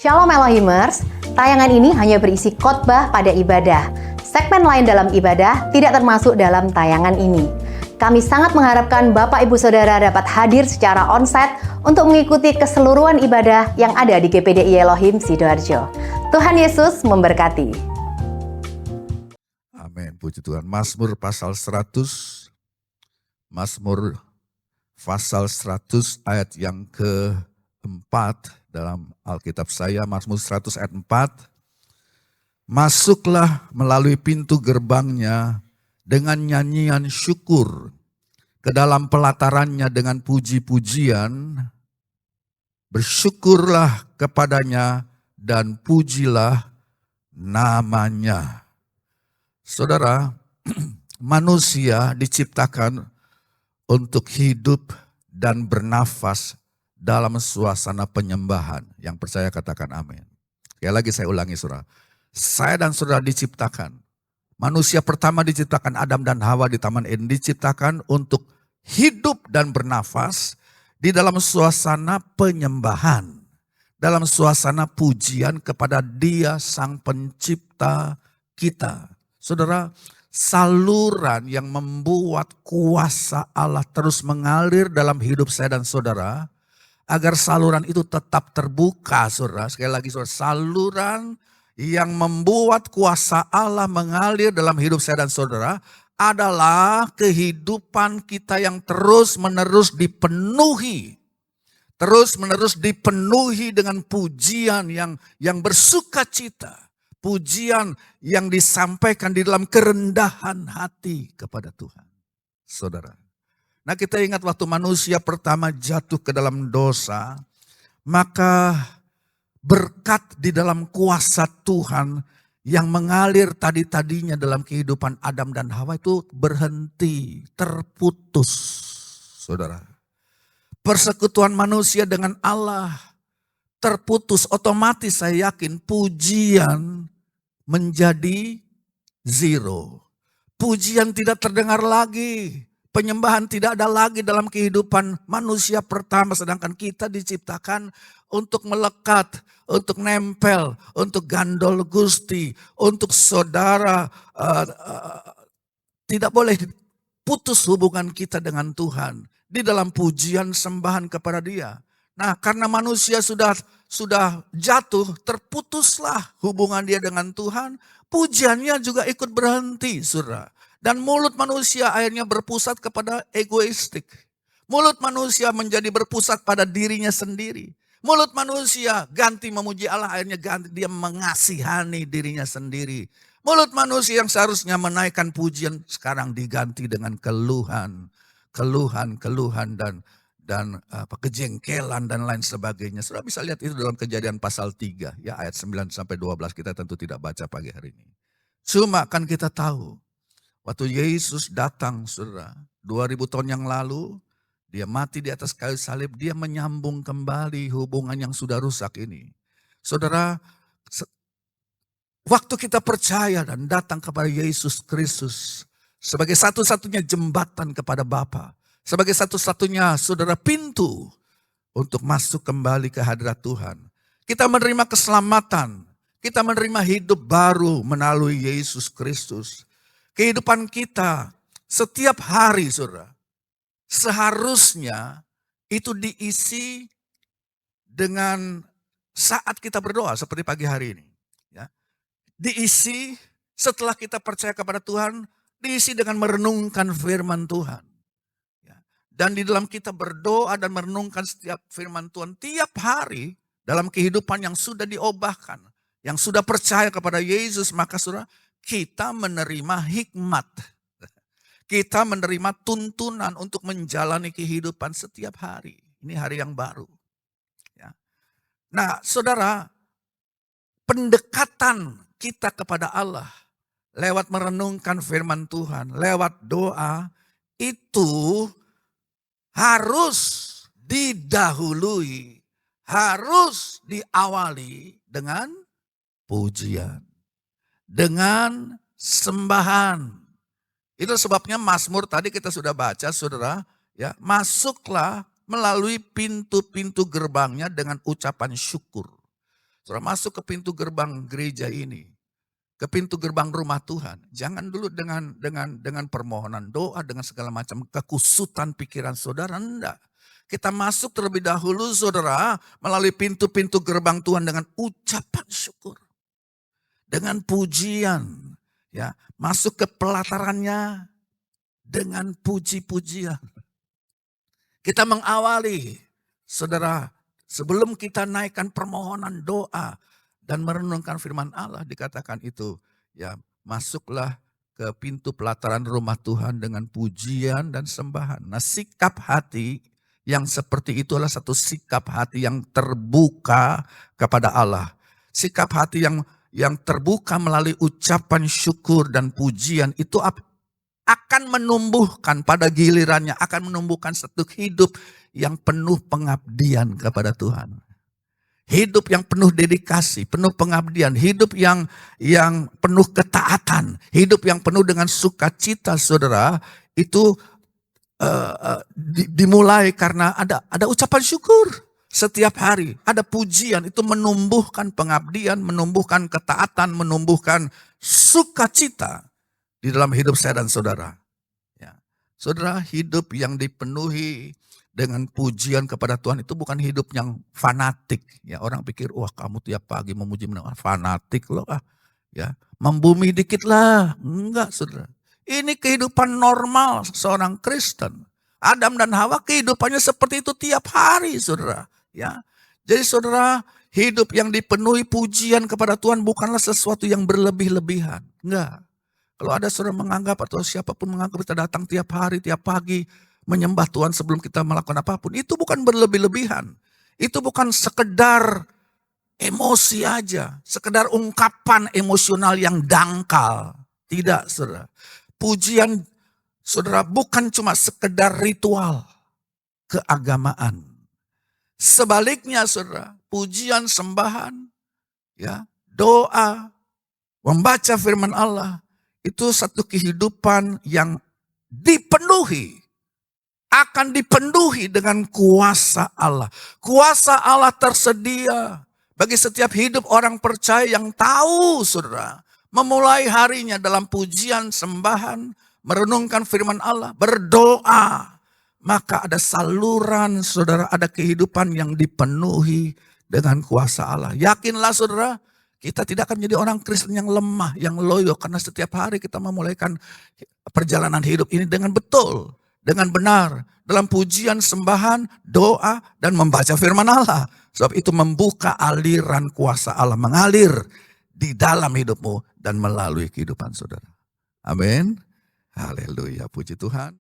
Shalom Elohimers, tayangan ini hanya berisi khotbah pada ibadah. Segmen lain dalam ibadah tidak termasuk dalam tayangan ini. Kami sangat mengharapkan Bapak Ibu Saudara dapat hadir secara onsite untuk mengikuti keseluruhan ibadah yang ada di GPDI Elohim Sidoarjo. Tuhan Yesus memberkati. Amin, puji Tuhan. Mazmur pasal 100, Mazmur pasal 100 ayat yang keempat dalam Alkitab saya, Mazmur 100 ayat 4. Masuklah melalui pintu gerbangnya dengan nyanyian syukur, ke dalam pelatarannya dengan puji-pujian, bersyukurlah kepadanya dan pujilah namanya. Saudara, manusia diciptakan untuk hidup dan bernafas dalam suasana penyembahan. Yang percaya katakan amin. Ya, lagi saya ulangi saudara. Saya dan saudara diciptakan. Manusia pertama diciptakan Adam dan Hawa di Taman Eden, diciptakan untuk hidup dan bernafas di dalam suasana penyembahan. Dalam suasana pujian kepada Dia Sang Pencipta kita. Saudara, saluran yang membuat kuasa Allah terus mengalir dalam hidup saya dan saudara, agar saluran itu tetap terbuka, saudara. Sekali lagi, saudara, saluran yang membuat kuasa Allah mengalir dalam hidup saya dan saudara adalah kehidupan kita yang terus-menerus dipenuhi. Terus-menerus dipenuhi dengan pujian yang bersuka cita. Pujian yang disampaikan di dalam kerendahan hati kepada Tuhan. Saudara. Nah, kita ingat waktu manusia pertama jatuh ke dalam dosa, maka berkat di dalam kuasa Tuhan yang mengalir tadinya dalam kehidupan Adam dan Hawa itu berhenti, terputus. Saudara. Persekutuan manusia dengan Allah terputus, otomatis saya yakin pujian menjadi zero. Pujian tidak terdengar lagi. Penyembahan tidak ada lagi dalam kehidupan manusia pertama. Sedangkan kita diciptakan untuk melekat, untuk nempel, untuk gandol Gusti, untuk saudara. Tidak boleh putus hubungan kita dengan Tuhan. Di dalam pujian sembahan kepada Dia. Nah, karena manusia sudah jatuh, terputuslah hubungan dia dengan Tuhan. Pujiannya juga ikut berhenti, saudara. Dan mulut manusia akhirnya berpusat kepada egoistik. Mulut manusia menjadi berpusat pada dirinya sendiri. Mulut manusia ganti memuji Allah, akhirnya ganti dia mengasihani dirinya sendiri. Mulut manusia yang seharusnya menaikkan pujian sekarang diganti dengan keluhan dan kejengkelan dan lain sebagainya. Saudara bisa lihat itu dalam Kejadian pasal 3 ya, ayat 9 sampai 12. Kita tentu tidak baca pagi hari ini. Cuma kan kita tahu waktu Yesus datang, saudara, 2000 tahun yang lalu, dia mati di atas kayu salib, dia menyambung kembali hubungan yang sudah rusak ini. Saudara, waktu kita percaya dan datang kepada Yesus Kristus sebagai satu-satunya jembatan kepada Bapa, sebagai satu-satunya saudara pintu untuk masuk kembali ke hadirat Tuhan. Kita menerima keselamatan, kita menerima hidup baru melalui Yesus Kristus. Kehidupan kita setiap hari, saudara, seharusnya itu diisi dengan saat kita berdoa seperti pagi hari ini. Ya. Diisi setelah kita percaya kepada Tuhan, diisi dengan merenungkan firman Tuhan. Ya. Dan di dalam kita berdoa dan merenungkan setiap firman Tuhan tiap hari dalam kehidupan yang sudah diubahkan, yang sudah percaya kepada Yesus, maka saudara, kita menerima hikmat. Kita menerima tuntunan untuk menjalani kehidupan setiap hari. Ini hari yang baru. Ya. Nah, saudara, pendekatan kita kepada Allah lewat merenungkan firman Tuhan, lewat doa, itu harus didahului, harus diawali dengan pujian. Dengan sembahan. Itu sebabnya Mazmur tadi kita sudah baca, saudara, ya, masuklah melalui pintu-pintu gerbangnya dengan ucapan syukur. Saudara masuk ke pintu gerbang gereja ini, ke pintu gerbang rumah Tuhan. Jangan dulu dengan permohonan doa, dengan segala macam kekusutan pikiran saudara, enggak. Kita masuk terlebih dahulu saudara, melalui pintu-pintu gerbang Tuhan dengan ucapan syukur. Dengan pujian, ya, masuk ke pelatarannya dengan puji-pujian. Kita mengawali, saudara, sebelum kita naikkan permohonan doa dan merenungkan firman Allah, dikatakan itu, ya, masuklah ke pintu pelataran rumah Tuhan dengan pujian dan sembahan. Nah, sikap hati yang seperti itu adalah satu sikap hati yang terbuka kepada Allah. Sikap hati yang terbuka melalui ucapan syukur dan pujian itu akan menumbuhkan pada gilirannya, akan menumbuhkan satu hidup yang penuh pengabdian kepada Tuhan. Hidup yang penuh dedikasi, penuh pengabdian, hidup yang penuh ketaatan, hidup yang penuh dengan sukacita, saudara, itu dimulai karena ada ucapan syukur. Setiap hari ada pujian, itu menumbuhkan pengabdian, menumbuhkan ketaatan, menumbuhkan sukacita di dalam hidup saya dan saudara. Ya. Saudara, hidup yang dipenuhi dengan pujian kepada Tuhan itu bukan hidup yang fanatik. Ya, orang pikir, wah kamu tiap pagi memuji fanatik loh. Ya, membumi dikit lah. Enggak, saudara. Ini kehidupan normal seorang Kristen. Adam dan Hawa kehidupannya seperti itu tiap hari, saudara. Ya, jadi saudara, hidup yang dipenuhi pujian kepada Tuhan bukanlah sesuatu yang berlebih-lebihan. Enggak. Kalau ada saudara menganggap atau siapapun menganggap kita datang tiap hari, tiap pagi, menyembah Tuhan sebelum kita melakukan apapun, itu bukan berlebih-lebihan. Itu bukan sekedar emosi aja, sekedar ungkapan emosional yang dangkal. Tidak, saudara. Pujian, saudara, bukan cuma sekedar ritual keagamaan. Sebaliknya, saudara, pujian, sembahan, ya, doa, membaca firman Allah, itu satu kehidupan yang dipenuhi, akan dipenuhi dengan kuasa Allah. Kuasa Allah tersedia bagi setiap hidup orang percaya yang tahu, saudara, memulai harinya dalam pujian, sembahan, merenungkan firman Allah, berdoa. Maka ada saluran, saudara, ada kehidupan yang dipenuhi dengan kuasa Allah. Yakinlah, saudara, kita tidak akan menjadi orang Kristen yang lemah, yang loyo. Karena setiap hari kita memulaikan perjalanan hidup ini dengan betul, dengan benar. Dalam pujian, sembahan, doa, dan membaca firman Allah. Sebab itu membuka aliran kuasa Allah, mengalir di dalam hidupmu dan melalui kehidupan saudara. Amin. Haleluya, puji Tuhan.